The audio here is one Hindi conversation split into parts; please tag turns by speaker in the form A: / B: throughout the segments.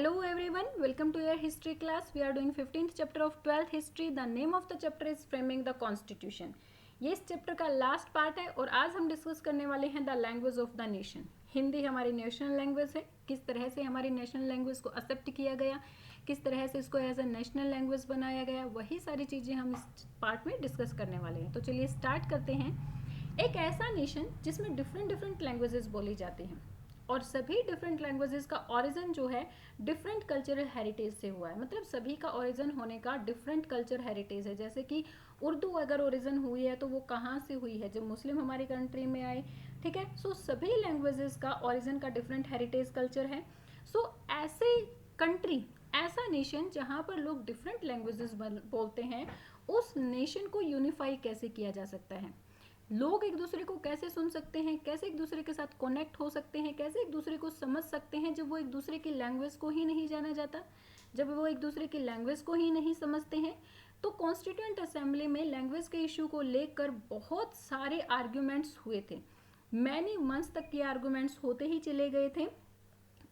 A: Hello everyone, welcome to your history class. We are doing 15th chapter of 12th history. The name of the chapter is Framing the Constitution. ये इस चैप्टर का लास्ट पार्ट है और आज हम डिस्कस करने वाले हैं the language of the nation. Hindi हमारी नेशनल लैंग्वेज है. किस तरह से हमारी नेशनल लैंग्वेज को एक्सेप्ट किया गया, किस तरह से इसको एज अ नेशनल लैंग्वेज बनाया गया, वही सारी चीज़ें हम इस पार्ट में डिस्कस करने वाले हैं. तो चलिए स्टार्ट करते हैं. एक ऐसा नेशन जिसमें डिफरेंट लैंग्वेजेस बोली जाती हैं और सभी डिफरेंट लैंग्वेजेस का ओरिजिन जो है डिफरेंट कल्चरल हेरिटेज से हुआ है. मतलब सभी का ओरिजिन होने का डिफरेंट कल्चर हेरिटेज है. जैसे कि उर्दू अगर ओरिजिन हुई है तो वो कहाँ से हुई है, जब मुस्लिम हमारी कंट्री में आए. ठीक है, सो सभी लैंग्वेजेस का ओरिजिन का डिफरेंट हेरिटेज कल्चर है. सो ऐसे कंट्री, ऐसा नेशन जहाँ पर लोग डिफरेंट लैंग्वेजेस बोलते हैं, उस नेशन को यूनिफाई कैसे किया जा सकता है. लोग एक दूसरे को कैसे सुन सकते हैं, कैसे एक दूसरे के साथ कनेक्ट हो सकते हैं, कैसे एक दूसरे को समझ सकते हैं जब वो एक दूसरे की लैंग्वेज को ही नहीं जाना जाता, जब वो एक दूसरे की लैंग्वेज को ही नहीं समझते हैं. तो कॉन्स्टिट्यूएंट असेंबली में लैंग्वेज के इशू को लेकर बहुत सारे आर्ग्यूमेंट्स हुए थे. मैनी मंथ्स तक ये आर्ग्यूमेंट्स होते ही चले गए थे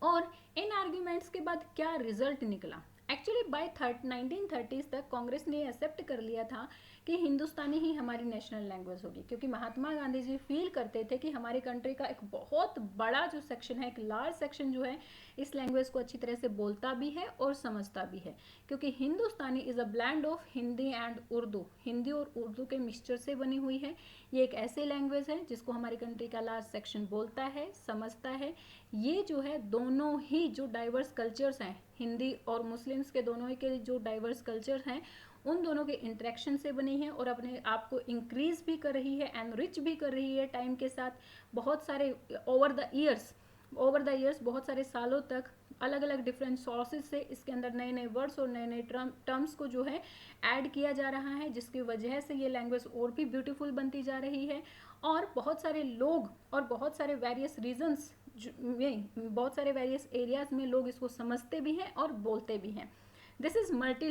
A: और इन आर्ग्यूमेंट्स के बाद क्या रिजल्ट निकला. एक्चुअली बाय 1930s तक कांग्रेस ने एक्सेप्ट कर लिया था कि हिंदुस्तानी ही हमारी नेशनल लैंग्वेज होगी, क्योंकि महात्मा गांधी जी फील करते थे कि हमारी कंट्री का एक बहुत बड़ा जो सेक्शन है, एक लार्ज सेक्शन जो है, इस लैंग्वेज को अच्छी तरह से बोलता भी है और समझता भी है. क्योंकि Hindustani is a blend of Hindi and Urdu, Hindi और उर्दू के मिक्सचर से बनी हुई है. ये एक ऐसी लैंग्वेज है जिसको हमारी कंट्री का लार्ज सेक्शन बोलता है, समझता है. ये जो है दोनों ही जो डाइवर्स कल्चर्स हैं, हिंदी और मुस्लिम्स के दोनों ही के जो डाइवर्स कल्चर हैं, उन दोनों के इंटरेक्शन से बनी है और अपने आप को इंक्रीज भी कर रही है, एनरिच भी कर रही है टाइम के साथ. बहुत सारे ओवर द ईयर्स बहुत सारे सालों तक अलग अलग डिफरेंट सोर्सेज से इसके अंदर नए नए वर्ड्स और नए नए टर्म्स को जो है ऐड किया जा रहा है, जिसकी वजह से ये लैंग्वेज और भी ब्यूटीफुल बनती जा रही है. और बहुत सारे लोग और बहुत सारे वेरियस रीजन्स में, बहुत सारे वेरियस एरियाज में लोग इसको समझते भी हैं और बोलते भी हैं. This is multi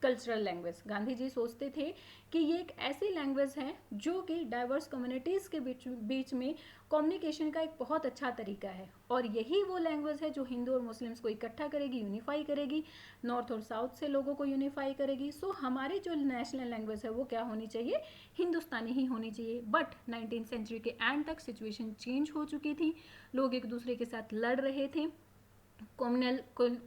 A: cultural language. Gandhi ji सोचते थे कि ये एक ऐसी लैंग्वेज है जो कि डाइवर्स कम्युनिटीज़ के बीच में कम्युनिकेशन का एक बहुत अच्छा तरीका है. और यही वो लैंग्वेज है जो हिंदू और मुस्लिम्स को इकट्ठा करेगी, यूनिफाई करेगी, नॉर्थ और साउथ से लोगों को यूनिफाई करेगी. सो हमारी जो नेशनल लैंग्वेज है वो क्या होनी चाहिए, हिंदुस्तानी ही होनी चाहिए. बट 19th सेंचुरी के एंड तक सिचुएशन चेंज हो चुकी थी. लोग एक दूसरे के साथ लड़ रहे थे, कॉम्युनल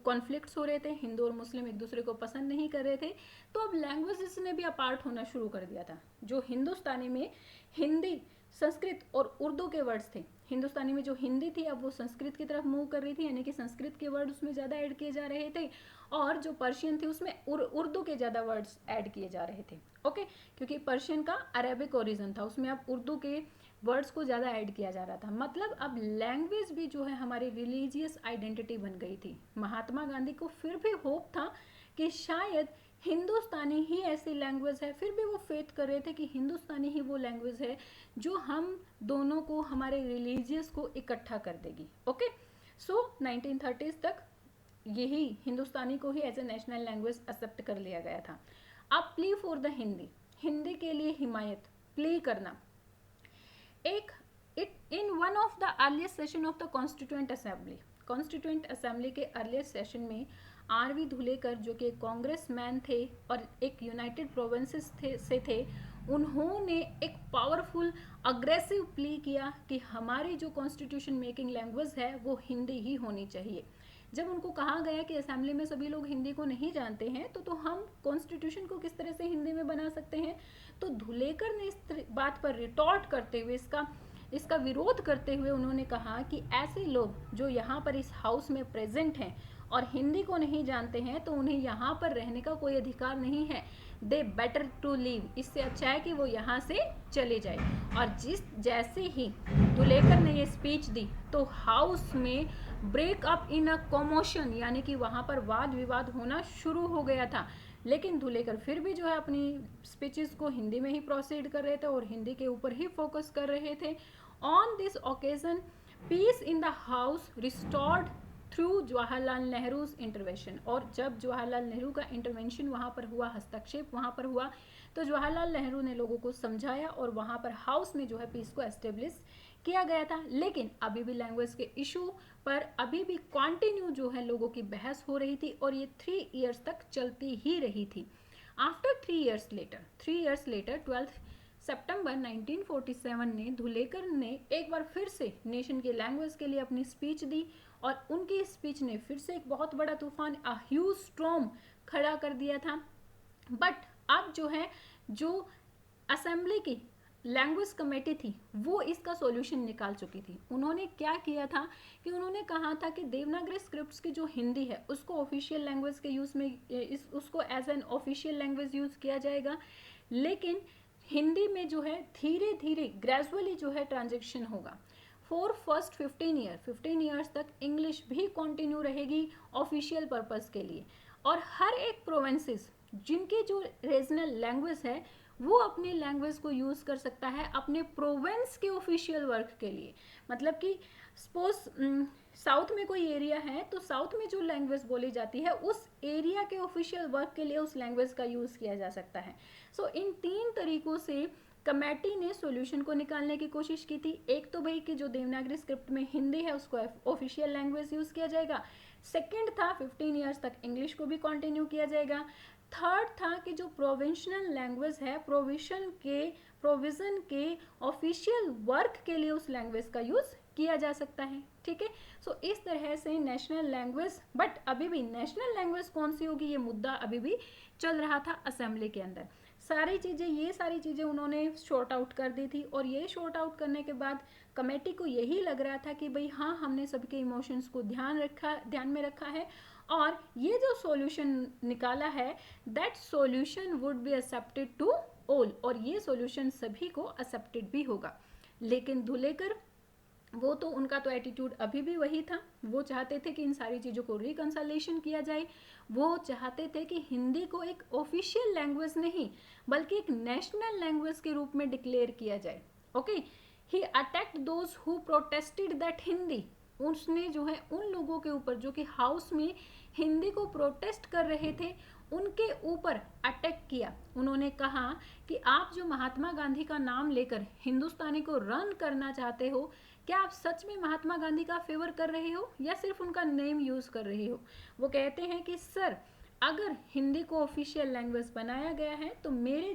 A: कॉन्फ्लिक्ट्स हो रहे थे, हिंदू और मुस्लिम एक दूसरे को पसंद नहीं कर रहे थे. तो अब लैंग्वेजेस ने भी अपार्ट होना शुरू कर दिया था. जो हिंदुस्तानी में हिंदी, संस्कृत और उर्दू के वर्ड्स थे, हिंदुस्तानी में जो हिंदी थी अब वो संस्कृत की तरफ मूव कर रही थी, यानी कि संस्कृत के वर्ड उसमें ज़्यादा ऐड किए जा रहे थे. और जो पर्शियन थी उसमें उर्दू के ज़्यादा वर्ड्स ऐड किए जा रहे थे. ओके, क्योंकि पर्शियन का अरेबिक ओरिजिन था, उसमें अब उर्दू के वर्ड्स को ज़्यादा ऐड किया जा रहा था. मतलब अब लैंग्वेज भी जो है हमारी रिलीजियस आइडेंटिटी बन गई थी. महात्मा गांधी को फिर भी होप था कि शायद हिंदुस्तानी ही ऐसी लैंग्वेज है, फिर भी वो फेथ कर रहे थे कि हिंदुस्तानी ही वो लैंग्वेज है जो हम दोनों को, हमारे रिलीजियस को इकट्ठा कर देगी. ओके, सो 1930s तक यही हिंदुस्तानी को ही as a national language accept कर लिया गया था. अब plea for the Hindi, Hindi के लिए हिमायत, प्ली करना. एक in one of the earliest session of the constituent assembly के अर्लीस्ट सेशन में आर.वी. धुलेकर, जो कि एक कांग्रेस मैन थे और एक यूनाइटेड प्रोविंसेस से थे, उन्होंने एक पावरफुल अग्रेसिव प्ली किया कि हमारी जो कॉन्स्टिट्यूशन मेकिंग लैंग्वेज है वो हिंदी ही होनी चाहिए. जब उनको कहा गया कि असेंबली में सभी लोग हिंदी को नहीं जानते हैं तो हम कॉन्स्टिट्यूशन को किस तरह से हिंदी में बना सकते हैं, तो धुलेकर ने इस बात पर रिटॉर्ट करते हुए, इसका विरोध करते हुए उन्होंने कहा कि ऐसे लोग जो यहाँ पर इस हाउस में प्रेजेंट हैं और हिंदी को नहीं जानते हैं तो उन्हें यहाँ पर रहने का कोई अधिकार नहीं है. दे बेटर टू लीव, इससे अच्छा है कि वो यहाँ से चले जाए. और जैसे ही धुलेकर ने ये स्पीच दी तो हाउस में break up in a commotion, यानी कि वहाँ पर वाद विवाद होना शुरू हो गया था. लेकिन धुलेकर फिर भी जो है अपनी स्पीचेस को हिंदी में ही प्रोसीड कर रहे थे और हिंदी के ऊपर ही फोकस कर रहे थे. On this occasion peace in the house restored through Jawaharlal Nehru's intervention. और जब जवाहरलाल नेहरू का इंटरवेंशन वहाँ पर हुआ, हस्तक्षेप वहाँ पर हुआ, तो जवाहरलाल नेहरू ने लोगों को समझाया और वहाँ पर हाउस में जो है पीस को एस्टेब्लिश किया गया था, लेकिन अभी भी लैंग्वेज के इशू पर अभी भी कंटिन्यू जो है लोगों की बहस हो रही थी और ये 3 इयर्स तक चलती ही रही थी। आफ्टर 3 इयर्स लेटर 12 सितंबर 1947 ने धुलेकर ने एक बार फिर से नेशन की लैंग्वेज के लिए अपनी स्पीच दी और उनकी स्पीच ने फिर से एक बहुत बड़ा तूफान, अ ह्यूज स्टॉर्म खड़ा कर दिया था। बट अब जो है, जो असेंबली की लैंग्वेज कमेटी थी वो इसका सॉल्यूशन निकाल चुकी थी। उन्होंने क्या किया था कि उन्होंने कहा था कि देवनागरी स्क्रिप्ट्स की जो हिंदी है उसको ऑफिशियल लैंग्वेज के यूज़ में उसको as an official language use किया जाएगा, लेकिन हिंदी में जो है धीरे धीरे ग्रेजुअली जो है ट्रांजेक्शन होगा। फॉर फर्स्ट 15 ईयर्स तक इंग्लिश भी कंटिन्यू रहेगी ऑफिशियल पर्पस के लिए, और हर एक प्रोविंसेस जिनकी जो रीजनल लैंग्वेज है वो अपनी लैंग्वेज को यूज़ कर सकता है अपने प्रोविंस के ऑफिशियल वर्क के लिए। मतलब कि सपोज साउथ में कोई एरिया है तो साउथ में जो लैंग्वेज बोली जाती है उस एरिया के ऑफिशियल वर्क के लिए उस लैंग्वेज का यूज़ किया जा सकता है। सो इन 3 तरीकों से कमेटी ने सॉल्यूशन को निकालने की कोशिश की थी। एक तो भाई कि जो देवनागरी स्क्रिप्ट में हिंदी है उसको ऑफिशियल लैंग्वेज यूज़ किया जाएगा। सेकेंड था 15 ईयर्स तक इंग्लिश को भी कंटिन्यू किया जाएगा। थर्ड था कि जो प्रोविंशनल लैंग्वेज है प्रोविजन के ऑफिशियल वर्क के लिए उस लैंग्वेज का यूज़ किया जा सकता है। ठीक है, सो इस तरह से नेशनल लैंग्वेज, बट अभी भी नेशनल लैंग्वेज कौन सी होगी ये मुद्दा अभी भी चल रहा था असेंबली के अंदर। ये सारी चीज़ें उन्होंने शॉर्ट आउट कर दी थी, और ये शॉर्ट आउट करने के बाद कमेटी को यही लग रहा था कि भाई हाँ, हमने सबके इमोशंस को ध्यान में रखा है, और ये जो सॉल्यूशन निकाला है that solution would be accepted to all, और ये सॉल्यूशन सभी को एक्सेप्टेड भी होगा। लेकिन धुलेकर वो तो उनका तो एटीट्यूड अभी भी वही था। वो चाहते थे कि इन सारी चीज़ों को रिकंसिलिएशन किया जाए। वो चाहते थे कि हिंदी को एक ऑफिशियल लैंग्वेज नहीं बल्कि एक नेशनल लैंग्वेज के रूप में डिक्लेयर किया जाए। Okay, he attacked those who protested that Hindi, उसने जो है उन लोगों के ऊपर जो कि हाउस में हिंदी को प्रोटेस्ट कर रहे थे उनके ऊपर अटैक किया। उन्होंने कहा कि आप जो महात्मा गांधी का नाम लेकर हिंदुस्तानी को रन करना चाहते हो, क्या आप सच में महात्मा गांधी का फेवर कर रहे हो या सिर्फ उनका नेम यूज़ कर रहे हो। वो कहते हैं कि सर, अगर हिंदी को ऑफिशियल लैंग्वेज बनाया गया है तो मेरे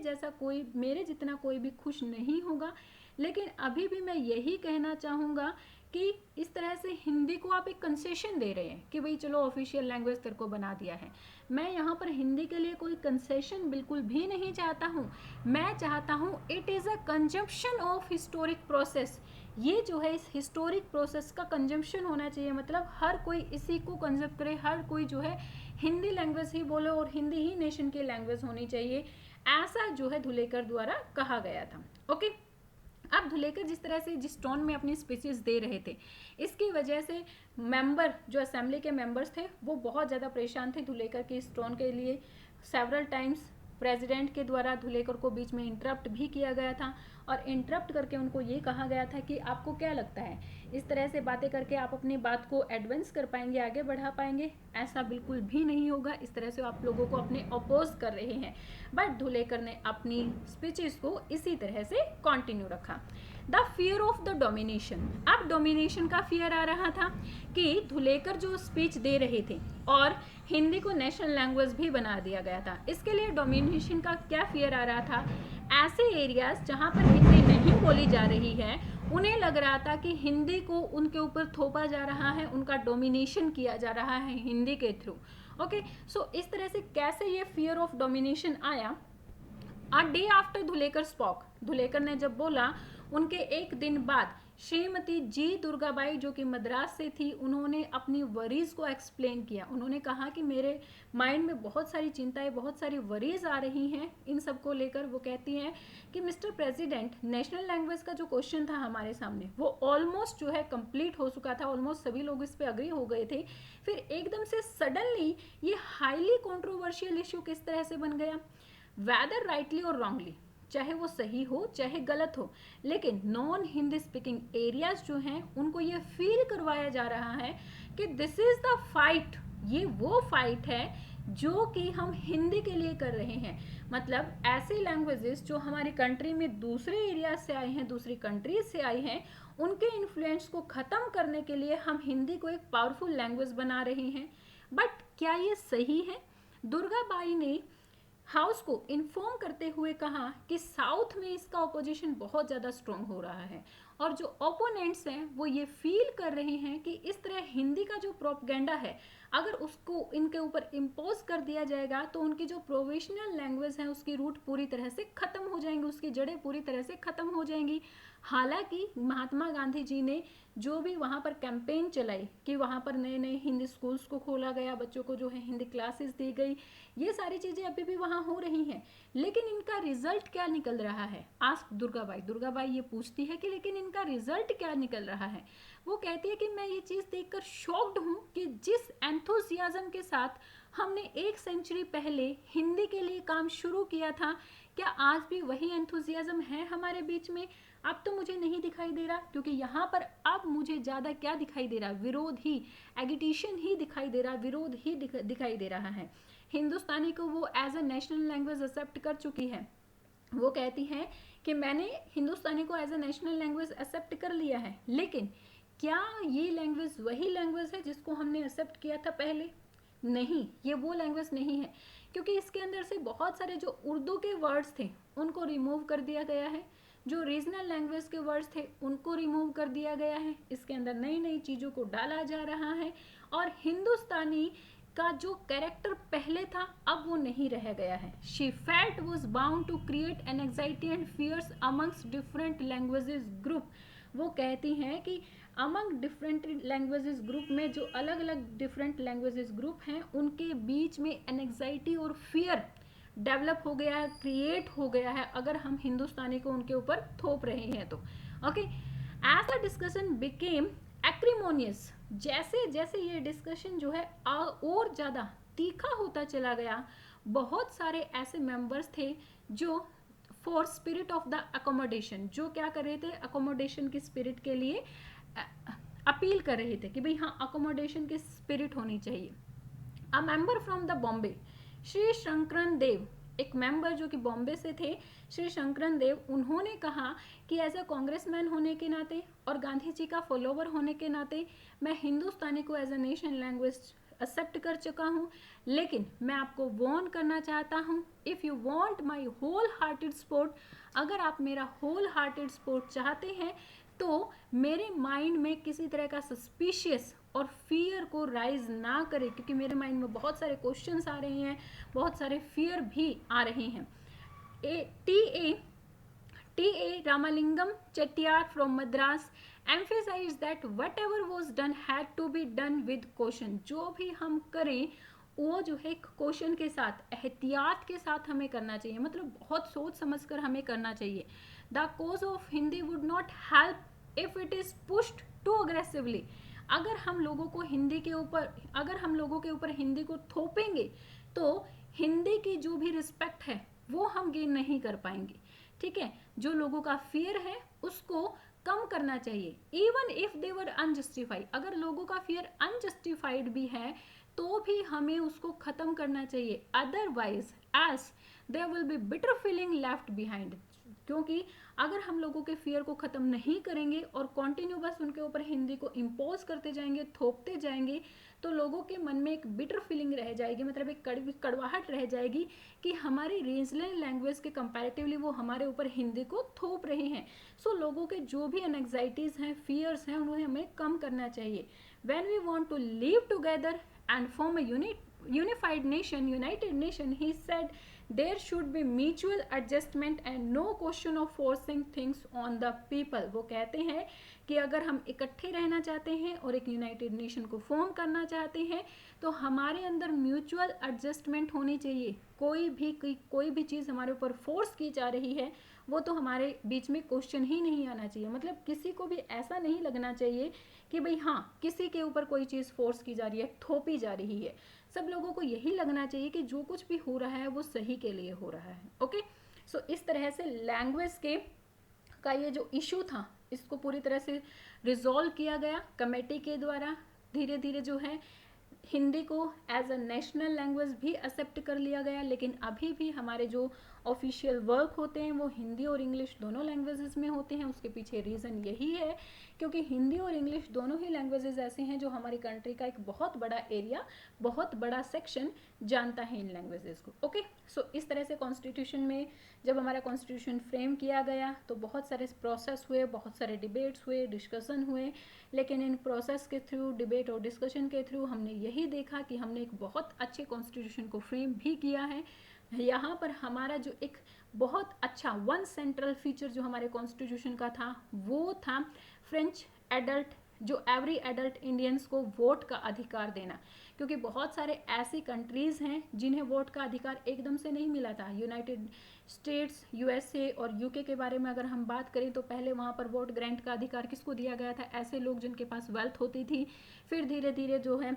A: जितना कोई भी खुश नहीं होगा, लेकिन अभी भी मैं यही कहना चाहूँगा कि इस तरह से हिंदी को आप एक कंसेशन दे रहे हैं कि भाई चलो ऑफिशियल लैंग्वेज तेरे को बना दिया है। मैं यहाँ पर हिंदी के लिए कोई कंसेशन बिल्कुल भी नहीं चाहता हूँ। मैं चाहता हूँ it is a consumption of historic process. ये जो है इस हिस्टोरिक प्रोसेस का कंजम्पशन होना चाहिए, मतलब हर कोई इसी को कंजम्प करे, हर कोई जो है हिंदी लैंग्वेज ही बोले और हिंदी ही नेशन की लैंग्वेज होनी चाहिए, ऐसा जो है धुलेकर द्वारा कहा गया था। ओके, अब धुलेकर जिस तरह से जिस टोन में अपनी स्पीचेस दे रहे थे, इसकी वजह से मेंबर जो असेंबली के मेंबर्स थे वो बहुत ज़्यादा परेशान थे धुलेकर के इस टोन के लिए। सेवरल टाइम्स प्रेसिडेंट के द्वारा धुलेकर को बीच में इंटरप्ट भी किया गया था, और इंटरप्ट करके उनको ये कहा गया था कि आपको क्या लगता है इस तरह से बातें करके आप अपनी बात को एडवांस कर पाएंगे, आगे बढ़ा पाएंगे? ऐसा बिल्कुल भी नहीं होगा। इस तरह से आप लोगों को अपने अपोज कर रहे हैं। बट धुलेकर ने अपनी स्पीचेस को इसी तरह से कंटिन्यू रखा। The fear of the domination, अब डोमिनेशन का फियर आ रहा था कि धुलेकर जो स्पीच दे रहे थे और हिंदी को नेशनल लैंग्वेज भी बना दिया गया था, इसके लिए डोमिनेशन का क्या फियर आ रहा था? ऐसे एरियाज जहाँ पर हिंदी नहीं बोली जा रही है उन्हें लग रहा था कि हिंदी को उनके ऊपर थोपा जा रहा है, उनका डोमिनेशन किया जा रहा है हिंदी के थ्रू। ओके, सो इस तरह से कैसे ये फियर ऑफ डोमिनेशन आया? A day after Dhulekar spoke, Dhulekar ने जब बोला उनके एक दिन बाद श्रीमती जी दुर्गाबाई जो कि मद्रास से थी, उन्होंने अपनी वरीज को एक्सप्लेन किया। उन्होंने कहा कि मेरे माइंड में बहुत सारी चिंताएं, बहुत सारी वरीज आ रही हैं इन सब को लेकर। वो कहती हैं कि मिस्टर प्रेसिडेंट, नेशनल लैंग्वेज का जो क्वेश्चन था हमारे सामने वो ऑलमोस्ट जो है कंप्लीट हो चुका था, ऑलमोस्ट सभी लोग इस पर अग्री हो गए थे। फिर एकदम से सडनली ये हाईली कॉन्ट्रोवर्शियल इशू किस तरह से बन गया? वेदर राइटली और रॉन्गली, चाहे वो सही हो चाहे गलत हो, लेकिन नॉन हिंदी स्पीकिंग एरियाज जो हैं उनको ये फील करवाया जा रहा है कि दिस इज द फाइट, ये वो फाइट है जो कि हम हिंदी के लिए कर रहे हैं। मतलब ऐसे लैंग्वेजेस जो हमारी कंट्री में दूसरे एरिया से आए हैं, दूसरी कंट्रीज से आए हैं, उनके इन्फ्लुएंस को ख़त्म करने के लिए हम हिंदी को एक पावरफुल लैंग्वेज बना रहे हैं। बट क्या ये सही है? दुर्गाबाई ने हाउस को इन्फॉर्म करते हुए कहा कि साउथ में इसका ऑपोजिशन बहुत ज़्यादा स्ट्रॉन्ग हो रहा है और जो ओपोनेंट्स हैं वो ये फील कर रहे हैं कि इस तरह हिंदी का जो प्रोपगेंडा है अगर उसको इनके ऊपर इम्पोज कर दिया जाएगा तो उनकी जो प्रोविजनल लैंग्वेज है उसकी रूट पूरी तरह से ख़त्म हो जाएंगी, उसकी जड़ें पूरी तरह से ख़त्म हो जाएंगी। हालांकि महात्मा गांधी जी ने जो भी वहाँ पर कैंपेन चलाई कि वहाँ पर नए नए हिंदी स्कूल्स को खोला गया, बच्चों को जो है हिंदी क्लासेस दी गई, ये सारी चीज़ें अभी भी वहाँ हो रही हैं, लेकिन इनका रिजल्ट क्या निकल रहा है? आस्क दुर्गाबाई ये पूछती है कि लेकिन इनका रिजल्ट क्या निकल रहा है? वो कहती है कि मैं ये चीज़ देखकर शॉक्ड हूँ कि जिस एंथुसियाज्म के साथ हमने 1 सेंचुरी पहले हिंदी के लिए काम शुरू किया था, क्या आज भी वही एंथुसियाज्म है हमारे बीच में? अब तो मुझे नहीं दिखाई दे रहा, क्योंकि यहाँ पर अब मुझे ज़्यादा क्या दिखाई दे रहा? विरोध ही, एगिटेशन ही दिखाई दे रहा, विरोध ही दिखाई दे रहा है। हिंदुस्तानी को वो as a national language accept कर चुकी है। वो कहती है कि मैंने हिंदुस्तानी को as a national language accept कर लिया है, लेकिन क्या ये लैंग्वेज वही लैंग्वेज है जिसको हमने एक्सेप्ट किया था पहले? नहीं, ये वो लैंग्वेज नहीं है, क्योंकि इसके अंदर से बहुत सारे जो उर्दू के वर्ड्स थे उनको रिमूव कर दिया गया है, जो रीजनल लैंग्वेज के वर्ड्स थे उनको रिमूव कर दिया गया है, इसके अंदर नई नई चीज़ों को डाला जा रहा है और हिंदुस्तानी का जो कैरेक्टर पहले था अब वो नहीं रह गया है। She felt was bound to create an anxiety and fears amongst different languages group. वो कहती हैं कि अमंग डिफरेंट लैंग्वेजेस ग्रुप में जो अलग अलग डिफरेंट लैंग्वेजेस ग्रुप हैं उनके बीच में एंग्जाइटी और फियर डेवलप हो गया है, क्रिएट हो गया है, अगर हम हिंदुस्तानी को उनके ऊपर थोप रहे हैं तो। Okay, as the discussion became acrimonious, जैसे जैसे ये डिस्कशन जो है और ज़्यादा तीखा होता चला गया, बहुत सारे ऐसे मेंबर्स थे जो for spirit of the accommodation, जो क्या कर रहे थे? अकोमोडेशन की स्पिरिट के लिए अपील कर रहे थे कि भाई हाँ, अकोमोडेशन की स्पिरिट होनी चाहिए। A member from the Bombay, Shri Shankaran Dev, एक मेंबर जो कि बॉम्बे से थे, श्री शंकरन देव, उन्होंने कहा कि एज अ कांग्रेसमैन होने के नाते और गांधी जी का फॉलोवर होने के नाते मैं हिंदुस्तानी को as a national language accept कर चुका हूँ, लेकिन मैं आपको वॉर्न करना चाहता हूँ, if you want my whole hearted support, अगर आप मेरा होल हार्टेड सपोर्ट चाहते हैं तो मेरे माइंड में किसी तरह का सस्पिशियस और फियर को राइज ना करे, क्योंकि मेरे माइंड में बहुत सारे क्वेश्चंस आ रहे हैं, बहुत सारे फियर भी आ रहे हैं। T A Ramalingam Chettiar from Madras emphasized that whatever was done had to be done with caution, जो भी हम करें वो जो है क्वेश्चन के साथ, एहतियात के साथ हमें करना चाहिए, मतलब बहुत सोच समझ कर हमें करना चाहिए। The cause of Hindi would not help if it is pushed to aggressively, अगर हम लोगों को हिंदी के ऊपर, अगर हम लोगों के ऊपर हिंदी को थोपेंगे तो हिंदी की जो भी रिस्पेक्ट है वो हम गेन नहीं कर पाएंगे। ठीक है, जो लोगों का फियर है उसको कम करना चाहिए, even if they were unjustified, अगर लोगों का फियर अनजस्टिफाइड भी है तो भी हमें उसको खत्म करना चाहिए, otherwise as there will be bitter feeling left behind, क्योंकि अगर हम लोगों के फियर को ख़त्म नहीं करेंगे और कंटिन्यू बस उनके ऊपर हिंदी को इम्पोज करते जाएंगे, थोपते जाएंगे, तो लोगों के मन में एक बिटर फीलिंग रह जाएगी, मतलब एक कड़वाहट रह जाएगी कि हमारी रीजनल लैंग्वेज के कंपैरेटिवली वो हमारे ऊपर हिंदी को थोप रहे हैं। सो लोगों के जो भी एंग्जाइटीज़ हैं, फियर्स हैं, उन्हें हमें कम करना चाहिए। When we want to live together and form a unified nation, united nation, he said there should be mutual adjustment and no question of forcing things on the people। वो कहते हैं कि अगर हम इकट्ठे रहना चाहते हैं और एक यूनाइटेड नेशन को फॉर्म करना चाहते हैं तो हमारे अंदर म्यूचुअल एडजस्टमेंट होनी चाहिए, कोई भी चीज़ हमारे ऊपर फोर्स की जा रही है वो तो हमारे बीच में क्वेश्चन ही नहीं आना चाहिए, मतलब किसी को भी ऐसा नहीं लगना चाहिए कि भाई हाँ किसी के ऊपर कोई चीज़ फोर्स की जा रही है, थोपी जा रही है। सब लोगों को यही लगना चाहिए कि जो कुछ भी हो रहा है वो सही के लिए हो रहा है। ओके, सो इस तरह से लैंग्वेज का ये जो इशू था इसको पूरी तरह से रिजॉल्व किया गया कमेटी के द्वारा। धीरे धीरे जो है हिंदी को एज अ नेशनल लैंग्वेज भी एक्सेप्ट कर लिया गया, लेकिन अभी भी हमारे जो ऑफिशियल वर्क होते हैं वो हिंदी और इंग्लिश दोनों लैंग्वेजेस में होते हैं। उसके पीछे रीज़न यही है क्योंकि हिंदी और इंग्लिश दोनों ही लैंग्वेजेस ऐसे हैं जो हमारी कंट्री का एक बहुत बड़ा एरिया, बहुत बड़ा सेक्शन जानता है इन लैंग्वेजेस को। ओके, सो इस तरह से कॉन्स्टिट्यूशन में जब हमारा कॉन्स्टिट्यूशन फ्रेम किया गया तो बहुत सारे प्रोसेस हुए, बहुत सारे डिबेट्स हुए, डिस्कशन हुए, लेकिन इन प्रोसेस के थ्रू, डिबेट और डिस्कशन के थ्रू हमने यही देखा कि हमने एक बहुत अच्छे कॉन्स्टिट्यूशन को फ्रेम भी किया है। यहाँ पर हमारा जो एक बहुत अच्छा वन सेंट्रल फीचर जो हमारे कॉन्स्टिट्यूशन का था वो था फ्रेंच एडल्ट, जो एवरी एडल्ट इंडियंस को वोट का अधिकार देना, क्योंकि बहुत सारे ऐसी कंट्रीज़ हैं जिन्हें वोट का अधिकार एकदम से नहीं मिला था। यूनाइटेड स्टेट्स, यूएसए और यूके के बारे में अगर हम बात करें तो पहले वहाँ पर वोट ग्रांट का अधिकार किसको दिया गया था? ऐसे लोग जिनके पास वेल्थ होती थी। फिर धीरे धीरे जो है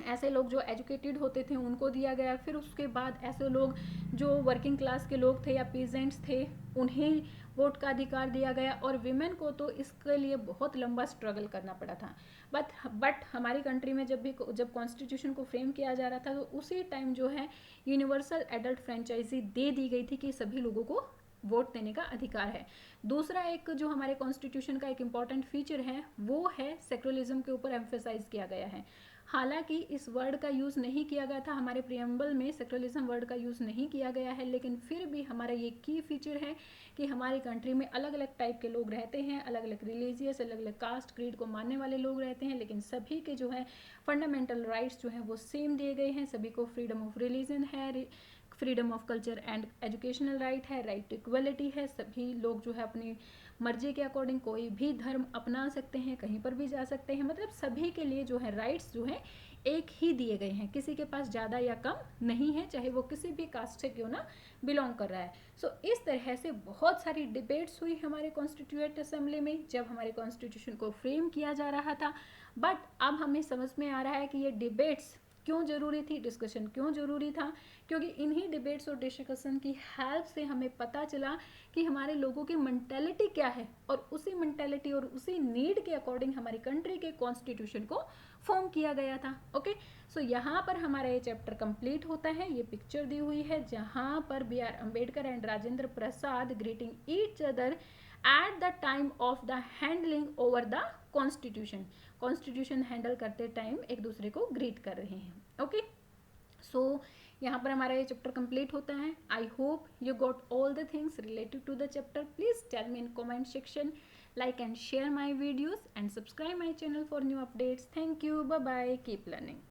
A: ऐसे लोग जो एजुकेटेड होते थे उनको दिया गया। फिर उसके बाद ऐसे लोग जो वर्किंग क्लास के लोग थे या पीजेंट्स थे उन्हें वोट का अधिकार दिया गया, और विमेन को तो इसके लिए बहुत लंबा स्ट्रगल करना पड़ा था। बट हमारी कंट्री में जब कॉन्स्टिट्यूशन को फ्रेम किया जा रहा था तो उसी टाइम जो है यूनिवर्सल एडल्ट फ्रेंचाइजी दे दी गई थी कि सभी लोगों को वोट देने का अधिकार है। दूसरा एक जो हमारे कॉन्स्टिट्यूशन का एक इम्पॉर्टेंट फीचर है वो है सेक्युलरिज्म के ऊपर एम्फेसाइज किया गया है। हालांकि इस वर्ड का यूज़ नहीं किया गया था, हमारे प्रियम्बल में सेक्युलरिज्म वर्ड का यूज़ नहीं किया गया है, लेकिन फिर भी हमारा ये की फीचर है कि हमारी कंट्री में अलग अलग टाइप के लोग रहते हैं, अलग अलग रिलीजियस, अलग अलग कास्ट क्रीड को मानने वाले लोग रहते हैं, लेकिन सभी के जो है फंडामेंटल राइट्स जो हैं वो सेम दिए गए हैं। सभी को फ्रीडम ऑफ रिलीजन है, freedom of culture and educational right है, राइट टू इक्वलिटी है। सभी लोग जो है अपनी मर्जी के अकॉर्डिंग कोई भी धर्म अपना सकते हैं, कहीं पर भी जा सकते हैं। मतलब सभी के लिए जो है राइट्स जो है एक ही दिए गए हैं, किसी के पास ज़्यादा या कम नहीं है, चाहे वो किसी भी कास्ट से क्यों ना बिलोंग कर रहा है। सो इस तरह से बहुत सारी डिबेट्स हुई हमारे कॉन्स्टिट्यूएंट असेंबली में जब हमारे कॉन्स्टिट्यूशन को फ्रेम किया जा रहा था। बट अब हमें समझ में आ रहा है कि ये डिबेट्स क्यों ज़रूरी थी, डिस्कशन क्यों ज़रूरी था, क्योंकि इन्हीं डिबेट्स और डिस्कशन की हेल्प से हमें पता चला कि हमारे लोगों की मेंटेलिटी क्या है, और उसी मेंटेलिटी और उसी नीड के अकॉर्डिंग हमारी कंट्री के कॉन्स्टिट्यूशन को फॉर्म किया गया था। ओके, सो यहाँ पर हमारा ये चैप्टर कंप्लीट होता है। ये पिक्चर दी हुई है जहाँ पर B.R. Ambedkar and Rajendra Prasad greeting each other at the time of the handling over the constitution. Constitution handle करते टाइम एक दूसरे को ग्रीट कर रहे हैं। ओके, सो यहाँ पर हमारा ये चैप्टर कंप्लीट होता है। I hope you got all the things related to the chapter. Please tell me in comment section, like and share my videos and subscribe my channel for new updates. Thank you, bye bye, keep learning.